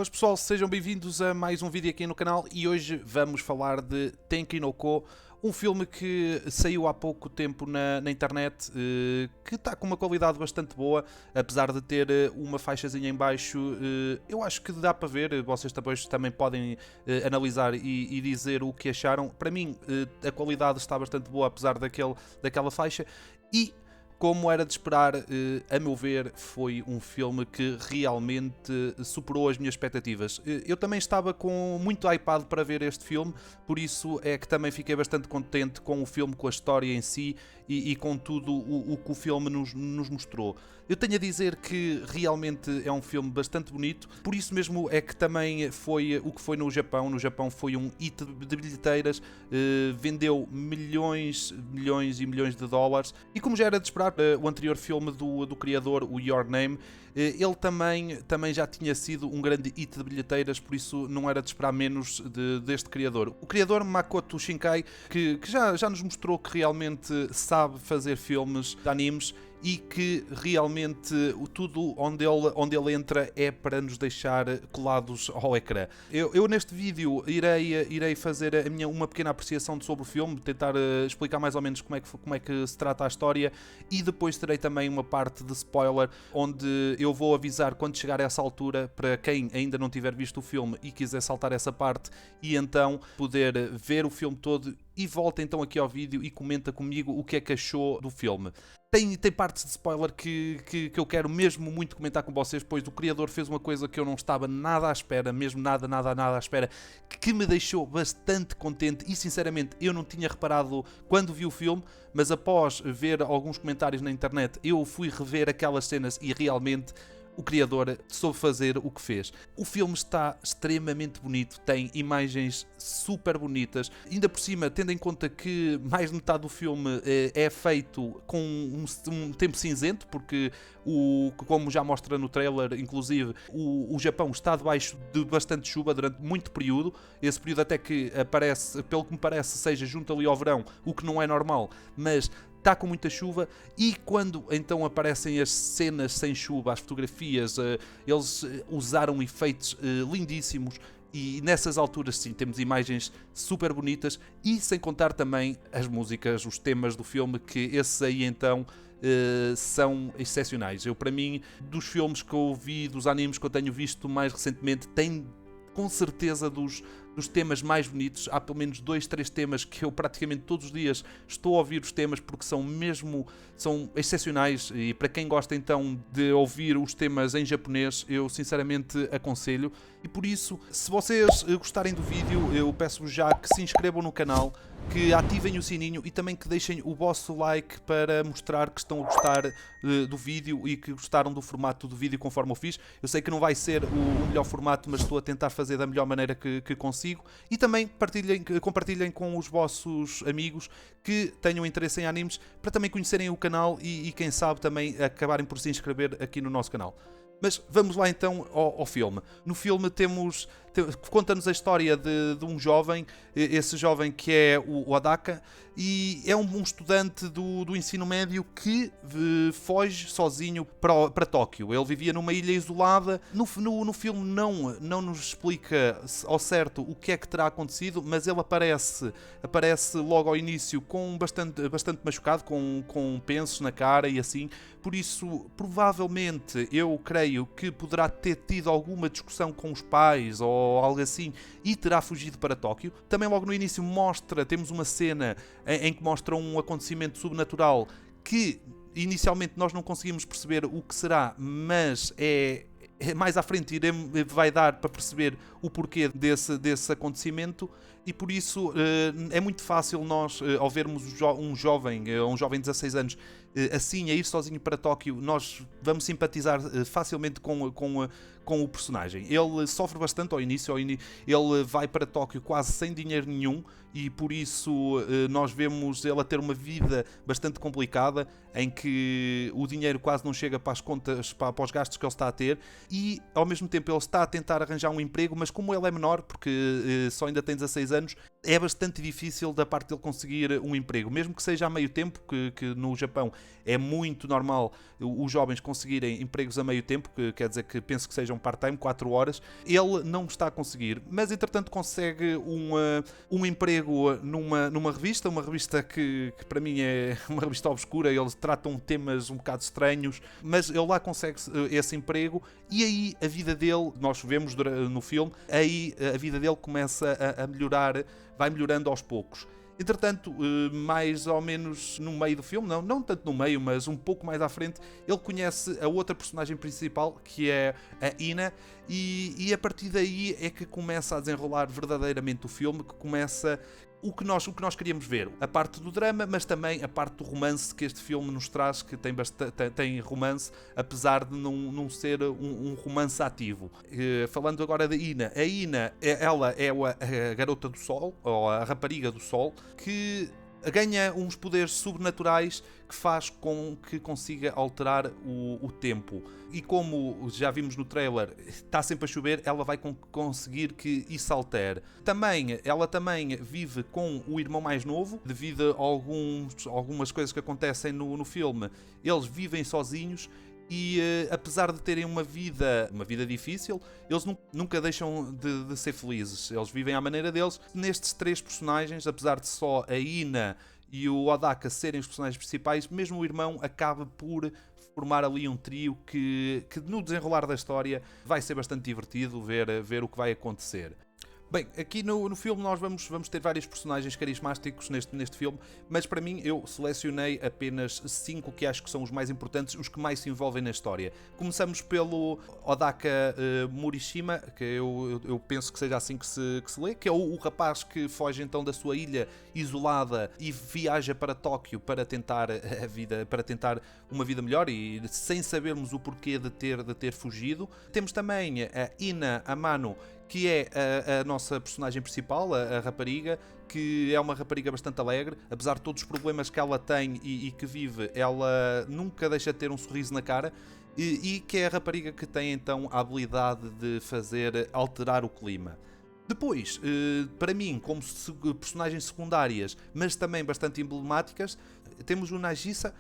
Boas pessoal, sejam bem-vindos a mais um vídeo aqui no canal e hoje vamos falar de Tenki no Ko, um filme que saiu há pouco tempo na internet, que está com uma qualidade bastante boa, apesar de ter uma faixazinha em baixo. Eu acho que dá para ver, vocês depois também podem analisar e dizer o que acharam. Para mim a qualidade está bastante boa, apesar daquela faixa, e como era de esperar, a meu ver, foi um filme que realmente superou as minhas expectativas. Eu também estava com muito hypado para ver este filme, por isso é que também fiquei bastante contente com o filme, com a história em si e com tudo o que o filme nos mostrou. Eu tenho a dizer que realmente é um filme bastante bonito, por isso mesmo é que também foi o que foi no Japão. No Japão foi um hit de bilheteiras, vendeu milhões e milhões de dólares, e como já era de esperar, o anterior filme do criador, o Your Name, ele também já tinha sido um grande hit de bilheteiras, por isso não era de esperar menos deste criador. O criador Makoto Shinkai, que já nos mostrou que realmente sabe fazer filmes de animes e que realmente tudo onde ele entra é para nos deixar colados ao ecrã. Eu neste vídeo irei fazer uma pequena apreciação sobre o filme, tentar explicar mais ou menos como é que se trata a história, e depois terei também uma parte de spoiler, onde eu vou avisar quando chegar a essa altura, para quem ainda não tiver visto o filme e quiser saltar essa parte, e então poder ver o filme todo, e volta então aqui ao vídeo e comenta comigo o que é que achou do filme. Tem partes de spoiler que eu quero mesmo muito comentar com vocês, pois o criador fez uma coisa que eu não estava nada à espera, mesmo nada à espera, que me deixou bastante contente, e sinceramente eu não tinha reparado quando vi o filme, mas após ver alguns comentários na internet eu fui rever aquelas cenas e realmente o criador soube fazer o que fez. O filme está extremamente bonito, tem imagens super bonitas, ainda por cima, tendo em conta que mais de metade do filme é feito com um tempo cinzento, porque como já mostra no trailer, inclusive, o Japão está debaixo de bastante chuva durante muito período. Esse período até que aparece, pelo que me parece, seja junto ali ao verão, o que não é normal, mas está com muita chuva. E quando então aparecem as cenas sem chuva, as fotografias, eles usaram efeitos lindíssimos, e nessas alturas sim, temos imagens super bonitas, e sem contar também as músicas, os temas do filme, que esses aí então são excepcionais. Para mim, dos filmes que eu vi, dos animes que eu tenho visto mais recentemente, tem com certeza dos temas mais bonitos. Há pelo menos 2-3 temas que eu praticamente todos os dias estou a ouvir os temas, porque são excepcionais, e para quem gosta então de ouvir os temas em japonês, eu sinceramente aconselho. E por isso, se vocês gostarem do vídeo, eu peço-vos já que se inscrevam no canal, que ativem o sininho e também que deixem o vosso like para mostrar que estão a gostar do vídeo e que gostaram do formato do vídeo conforme eu fiz. Eu sei que não vai ser o melhor formato, mas estou a tentar fazer da melhor maneira que consigo. E também compartilhem com os vossos amigos que tenham interesse em animes, para também conhecerem o canal e quem sabe também acabarem por se inscrever aqui no nosso canal. Mas vamos lá então ao filme. No filme conta-nos a história de um jovem, esse jovem que é o Adaka, e é um estudante do ensino médio que foge sozinho para Tóquio. Ele vivia numa ilha isolada. No filme não nos explica ao certo o que é que terá acontecido, mas ele aparece logo ao início com bastante machucado, com pensos na cara e assim. Por isso, provavelmente, eu creio que poderá ter tido alguma discussão com os pais ou algo assim, e terá fugido para Tóquio. Também logo no início temos uma cena em que mostra um acontecimento sobrenatural que inicialmente nós não conseguimos perceber o que será, mas mais à frente vai dar para perceber o porquê desse acontecimento. E por isso é muito fácil nós, ao vermos um jovem de 16 anos assim a ir sozinho para Tóquio, nós vamos simpatizar facilmente com o personagem. Ele sofre bastante ao início, ele vai para Tóquio quase sem dinheiro nenhum, e por isso nós vemos ele a ter uma vida bastante complicada, em que o dinheiro quase não chega para as contas, para os gastos que ele está a ter, e ao mesmo tempo ele está a tentar arranjar um emprego, mas como ele é menor, porque só ainda tem 16 anos, é bastante difícil da parte dele conseguir um emprego, mesmo que seja a meio tempo, que no Japão é muito normal os jovens conseguirem empregos a meio tempo, que quer dizer que penso que sejam part-time, 4 horas, ele não está a conseguir, mas entretanto consegue um emprego numa revista, uma revista que para mim é uma revista obscura, eles tratam temas um bocado estranhos, mas ele lá consegue esse emprego e aí a vida dele, nós vemos no filme, aí a vida dele começa a melhorar, vai melhorando aos poucos. Entretanto, mais ou menos no meio do filme, não tanto no meio, mas um pouco mais à frente, ele conhece a outra personagem principal, que é a Ina, e a partir daí é que começa a desenrolar verdadeiramente o filme, que começa o que nós queríamos ver. A parte do drama, mas também a parte do romance que este filme nos traz, que tem romance, apesar de não ser um romance ativo. Falando agora da Ina. A Ina, ela é a garota do sol, ou a rapariga do sol, que ganha uns poderes sobrenaturais que faz com que consiga alterar o tempo. E como já vimos no trailer, está sempre a chover, ela vai conseguir que isso altere. Ela também vive com o irmão mais novo, devido a algumas coisas que acontecem no filme. Eles vivem sozinhos e apesar de terem uma vida difícil, eles nunca deixam de ser felizes. Eles vivem à maneira deles. Nestes 3 personagens, apesar de só a Ina e o Odaka serem os personagens principais, mesmo o irmão acaba por formar ali um trio que no desenrolar da história vai ser bastante divertido ver o que vai acontecer. Bem, aqui no filme nós vamos ter vários personagens carismáticos neste filme, mas para mim eu selecionei apenas 5 que acho que são os mais importantes, os que mais se envolvem na história. Começamos pelo Odaka Morishima, que eu penso que seja assim que se lê, que é o rapaz que foge então da sua ilha isolada e viaja para Tóquio para tentar uma vida melhor e sem sabermos o porquê de ter fugido. Temos também a Ina Amano, que é a nossa personagem principal, a rapariga, que é uma rapariga bastante alegre, apesar de todos os problemas que ela tem e que vive, ela nunca deixa de ter um sorriso na cara, e que é a rapariga que tem então a habilidade de fazer alterar o clima. Depois, para mim, como personagens secundárias, mas também bastante emblemáticas, temos o Nagisa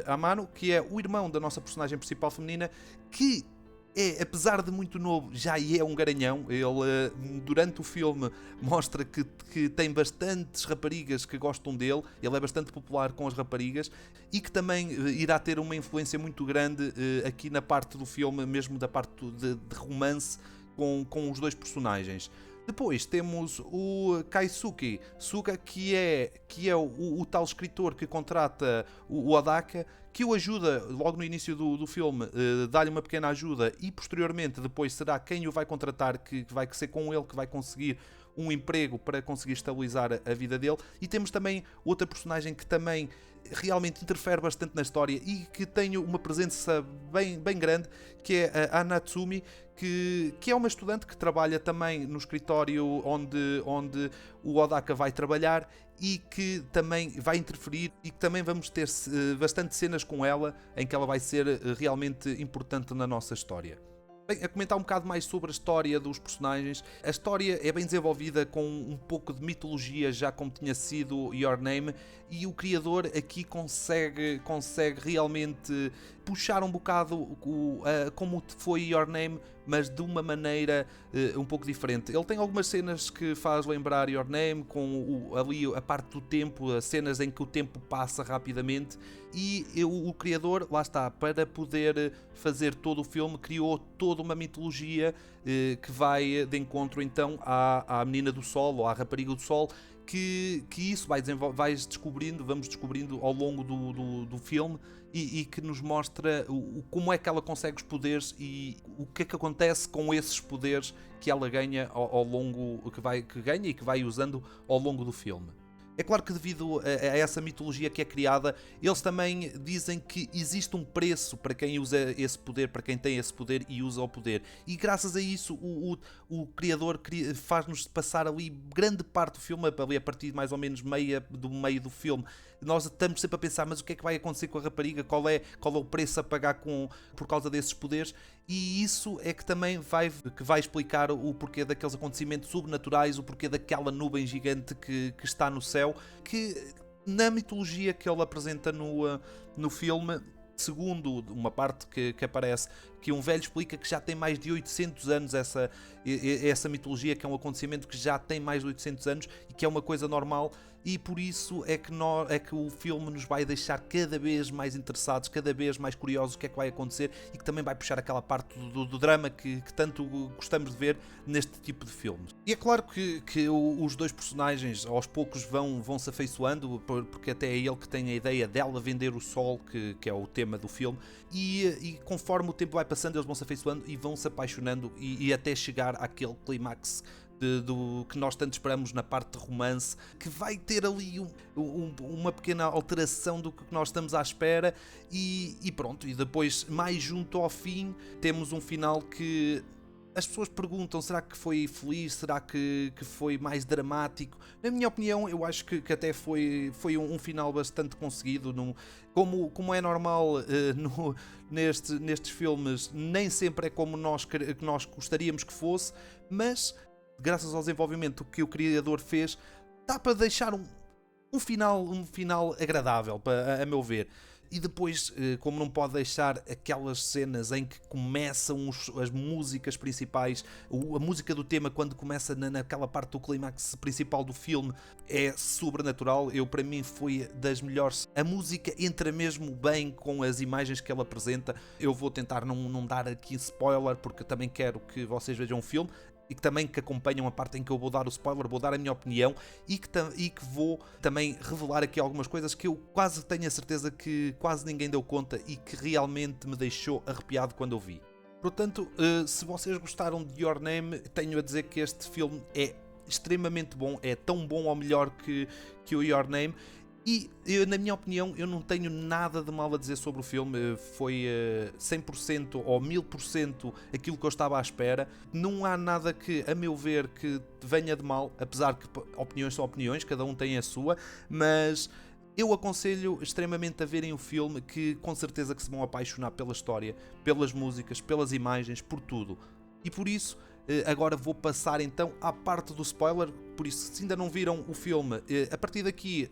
Amano, que é o irmão da nossa personagem principal feminina, que apesar de muito novo, já é um garanhão. Ele, durante o filme, mostra que tem bastantes raparigas que gostam dele. Ele é bastante popular com as raparigas e que também irá ter uma influência muito grande aqui na parte do filme, mesmo da parte de romance com os 2 personagens. Depois temos o Kaisuke Suga, que é o tal escritor que contrata o Odaka, que o ajuda logo no início do filme, dá-lhe uma pequena ajuda e posteriormente depois será quem o vai contratar, que vai ser com ele que vai conseguir um emprego para conseguir estabilizar a vida dele. E temos também outra personagem que também realmente interfere bastante na história e que tem uma presença bem grande, que é a Anatsumi, que é uma estudante que trabalha também no escritório onde o Odaka vai trabalhar e que também vai interferir e que também vamos ter bastante cenas com ela em que ela vai ser realmente importante na nossa história. Bem, a comentar um bocado mais sobre a história dos personagens. A história é bem desenvolvida com um pouco de mitologia, já como tinha sido Your Name, e o criador aqui consegue realmente puxar um bocado como foi Your Name, mas de uma maneira um pouco diferente. Ele tem algumas cenas que faz lembrar Your Name, com ali a parte do tempo, as cenas em que o tempo passa rapidamente, e o criador, lá está, para poder fazer todo o filme, criou toda uma mitologia que vai de encontro então à menina do sol, ou à rapariga do sol, que isso vamos descobrindo ao longo do filme e que nos mostra como é que ela consegue os poderes e o que é que acontece com esses poderes que ela ganha ao longo, que ganha e que vai usando ao longo do filme. É claro que devido a essa mitologia que é criada, eles também dizem que existe um preço para quem usa esse poder, para quem tem esse poder e usa o poder. E graças a isso o criador faz-nos passar ali grande parte do filme, ali a partir de mais ou menos meio do filme. Nós estamos sempre a pensar, mas o que é que vai acontecer com a rapariga? Qual é o preço a pagar por causa desses poderes? E isso é que também vai explicar o porquê daqueles acontecimentos sobrenaturais, o porquê daquela nuvem gigante que está no céu, que na mitologia que ele apresenta no filme, segundo uma parte que aparece, que um velho explica que já tem mais de 800 anos essa mitologia, que é um acontecimento que já tem mais de 800 anos e que é uma coisa normal, e por isso é que o filme nos vai deixar cada vez mais interessados, cada vez mais curiosos o que é que vai acontecer, e que também vai puxar aquela parte do drama que tanto gostamos de ver neste tipo de filmes. E é claro que os dois personagens aos poucos vão se afeiçoando, porque até é ele que tem a ideia dela vender o sol, que é o tema do filme, e conforme o tempo vai passando eles vão se afeiçoando e vão se apaixonando e até chegar àquele clímax do que nós tanto esperamos na parte de romance, que vai ter ali uma pequena alteração do que nós estamos à espera, e pronto, e depois mais junto ao fim temos um final que as pessoas perguntam, será que foi feliz, será que foi mais dramático? Na minha opinião, eu acho que até foi um final bastante conseguido. Como é normal nestes filmes, nem sempre é como nós gostaríamos que fosse, mas graças ao desenvolvimento que o criador fez, dá para deixar um final agradável, a meu ver. E depois, como não pode deixar aquelas cenas em que começam as músicas principais, a música do tema quando começa naquela parte do clímax principal do filme, é sobrenatural. Para mim foi das melhores. A música entra mesmo bem com as imagens que ela apresenta. Eu vou tentar não dar aqui spoiler, porque também quero que vocês vejam o filme, e que também acompanham a parte em que eu vou dar o spoiler, vou dar a minha opinião, e que vou também revelar aqui algumas coisas que eu quase tenho a certeza que quase ninguém deu conta e que realmente me deixou arrepiado quando eu vi. Portanto, se vocês gostaram de Your Name, tenho a dizer que este filme é extremamente bom, é tão bom ou melhor que o Your Name. E, na minha opinião, eu não tenho nada de mal a dizer sobre o filme. Foi 100% ou 1000% aquilo que eu estava à espera. Não há nada que, a meu ver, que venha de mal, apesar que opiniões são opiniões, cada um tem a sua, mas eu aconselho extremamente a verem o filme, que com certeza que se vão apaixonar pela história, pelas músicas, pelas imagens, por tudo. E por isso, agora vou passar então à parte do spoiler. Por isso, se ainda não viram o filme, a partir daqui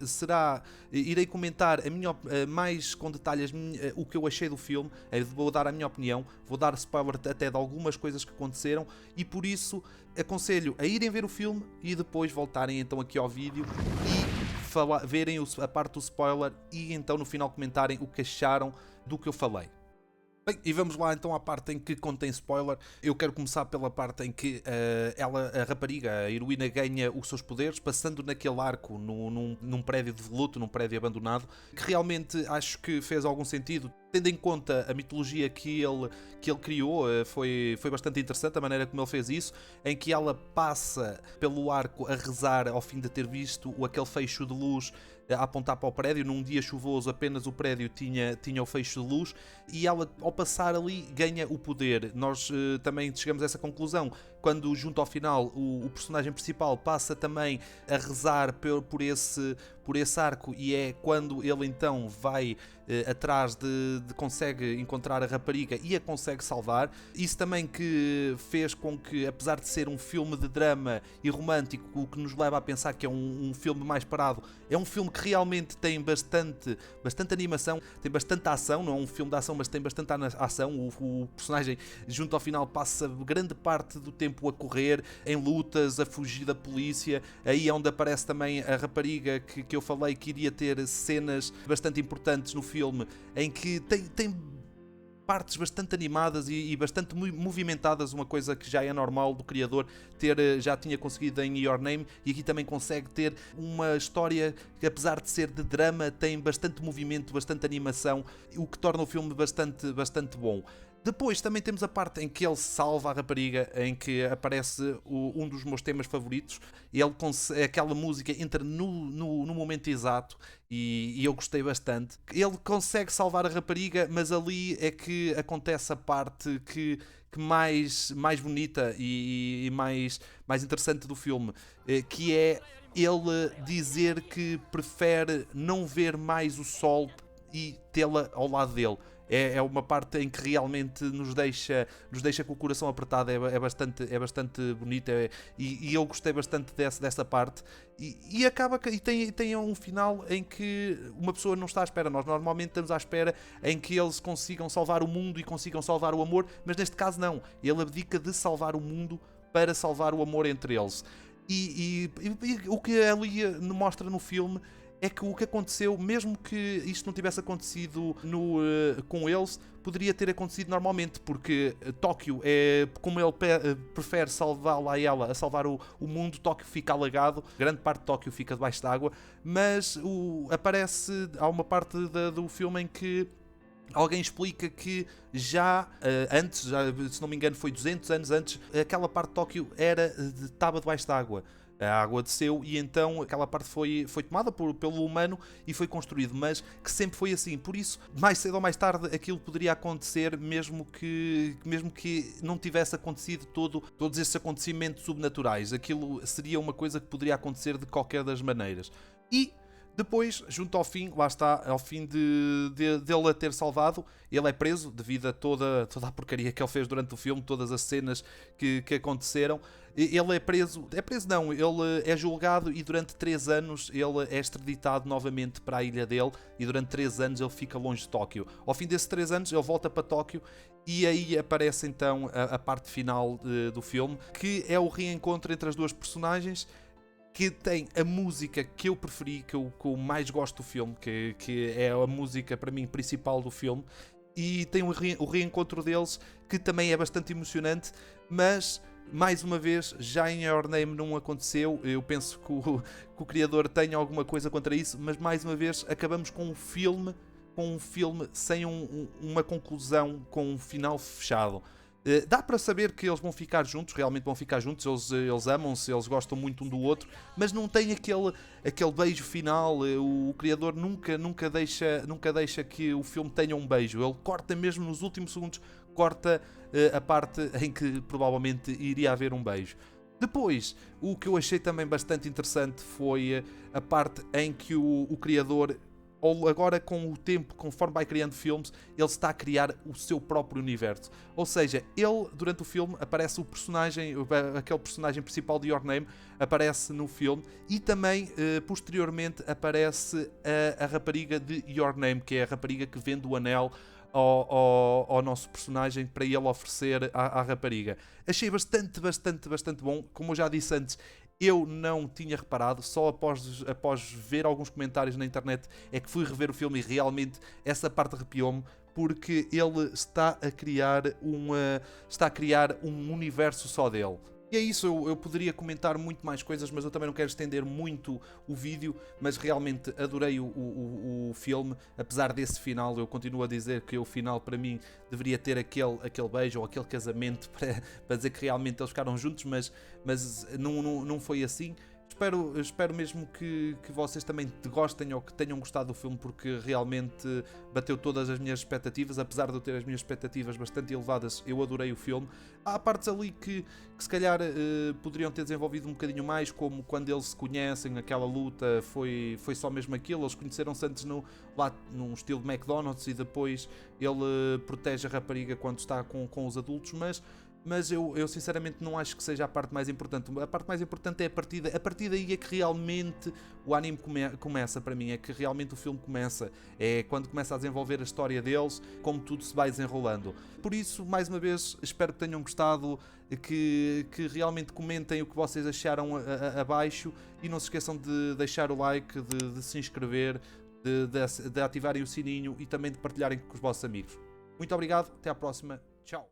irei comentar mais com detalhes o que eu achei do filme. Vou dar a minha opinião, vou dar spoiler até de algumas coisas que aconteceram, e por isso aconselho a irem ver o filme e depois voltarem então aqui ao vídeo e verem a parte do spoiler, e então no final comentarem o que acharam do que eu falei. Bem, e vamos lá então à parte em que contém spoiler. Eu quero começar pela parte em que a rapariga, a heroína, ganha os seus poderes, passando naquele arco num prédio de luto, num prédio abandonado, que realmente acho que fez algum sentido, tendo em conta a mitologia que ele criou. Foi bastante interessante a maneira como ele fez isso, em que ela passa pelo arco a rezar ao fim de ter visto aquele fecho de luz a apontar para o prédio. Num dia chuvoso apenas o prédio tinha o fecho de luz, e ela, ao passar ali, ganha o poder. Nós também chegamos a essa conclusão quando, junto ao final, o personagem principal passa também a rezar por esse arco, e é quando ele então vai atrás consegue encontrar a rapariga e a consegue salvar. Isso também que fez com que, apesar de ser um filme de drama e romântico, o que nos leva a pensar que é um filme mais parado, é um filme que realmente tem bastante animação, tem bastante ação. Não é um filme de ação, mas tem bastante ação. O personagem, junto ao final, passa grande parte do tempo a correr, em lutas, a fugir da polícia. Aí é onde aparece também a rapariga que eu falei que iria ter cenas bastante importantes no filme, em que tem partes bastante animadas e bastante movimentadas, uma coisa que já é normal do criador já tinha conseguido em Your Name, e aqui também consegue ter uma história que, apesar de ser de drama, tem bastante movimento, bastante animação, o que torna o filme bastante bom. Depois também temos a parte em que ele salva a rapariga, em que aparece um dos meus temas favoritos. Aquela música entra no momento exato, e eu gostei bastante. Ele consegue salvar a rapariga, mas ali é que acontece a parte que mais bonita e mais interessante do filme, que é ele dizer que prefere não ver mais o sol e tê-la ao lado dele. é uma parte em que realmente nos deixa com o coração apertado, é bastante bonita, e eu gostei bastante dessa parte, e acaba e tem um final em que uma pessoa não está à espera. Nós normalmente estamos à espera em que eles consigam salvar o mundo e consigam salvar o amor, mas neste caso não, ele abdica de salvar o mundo para salvar o amor entre eles. E o que ali mostra no filme é que o que aconteceu, mesmo que isto não tivesse acontecido com eles, poderia ter acontecido normalmente, porque Tóquio, como ele prefere salvá-la a ela a salvar o mundo, Tóquio fica alagado, grande parte de Tóquio fica debaixo d'água, mas há uma parte do filme em que alguém explica que antes, se não me engano foi 200 anos antes, aquela parte de Tóquio estava debaixo d'água. A água desceu e então aquela parte foi tomada pelo humano e foi construído, mas que sempre foi assim. Por isso, mais cedo ou mais tarde, aquilo poderia acontecer, mesmo que não tivesse acontecido todos esses acontecimentos subnaturais. Aquilo seria uma coisa que poderia acontecer de qualquer das maneiras. E depois, junto ao fim, lá está, ao fim dele a ter salvado, ele é preso devido a toda a porcaria que ele fez durante o filme, todas as cenas que aconteceram. Ele é preso não, ele é julgado e durante 3 anos ele é extraditado novamente para a ilha dele e durante 3 anos ele fica longe de Tóquio. Ao fim desses 3 anos ele volta para Tóquio e aí aparece então a parte final do filme, que é o reencontro entre as duas personagens, que tem a música que eu preferi, que eu mais gosto do filme, que é a música para mim principal do filme, e tem o reencontro deles, que também é bastante emocionante, mas mais uma vez, já em Your Name não aconteceu. Eu penso que o criador tenha alguma coisa contra isso, mas mais uma vez acabamos com um filme sem uma conclusão, com um final fechado. Dá para saber que eles vão ficar juntos, realmente vão ficar juntos, eles amam-se, eles gostam muito um do outro, mas não tem aquele beijo final. O criador nunca deixa que o filme tenha um beijo. Ele corta mesmo nos últimos segundos, corta a parte em que provavelmente iria haver um beijo. Depois, o que eu achei também bastante interessante foi a parte em que o criador, ou agora com o tempo, conforme vai criando filmes, ele está a criar o seu próprio universo. Ou seja, ele, durante o filme, aparece aquele personagem principal de Your Name, aparece no filme, e também, posteriormente, aparece a rapariga de Your Name, que é a rapariga que vende o anel ao nosso personagem para ele oferecer à rapariga. Achei bastante bom. Como eu já disse antes, eu não tinha reparado, só após ver alguns comentários na internet é que fui rever o filme e realmente essa parte arrepiou-me, porque ele está a criar um universo só dele. E é isso, eu poderia comentar muito mais coisas, mas eu também não quero estender muito o vídeo, mas realmente adorei o filme. Apesar desse final, eu continuo a dizer que o final para mim deveria ter aquele beijo ou aquele casamento para dizer que realmente eles ficaram juntos, mas não foi assim. Espero mesmo que vocês também gostem ou que tenham gostado do filme, porque realmente bateu todas as minhas expectativas. Apesar de eu ter as minhas expectativas bastante elevadas, eu adorei o filme. Há partes ali que se calhar poderiam ter desenvolvido um bocadinho mais, como quando eles se conhecem, aquela luta foi só mesmo aquilo. Eles conheceram-se antes lá num estilo de McDonald's e depois ele protege a rapariga quando está com os adultos, mas eu sinceramente não acho que seja a parte mais importante. A parte mais importante é a partir daí é que realmente o anime começa para mim, é que realmente o filme começa. É quando começa a desenvolver a história deles, como tudo se vai desenrolando. Por isso, mais uma vez, espero que tenham gostado, que realmente comentem o que vocês acharam abaixo e não se esqueçam de deixar o like, de se inscrever, de ativarem o sininho e também de partilharem com os vossos amigos. Muito obrigado, até à próxima, tchau!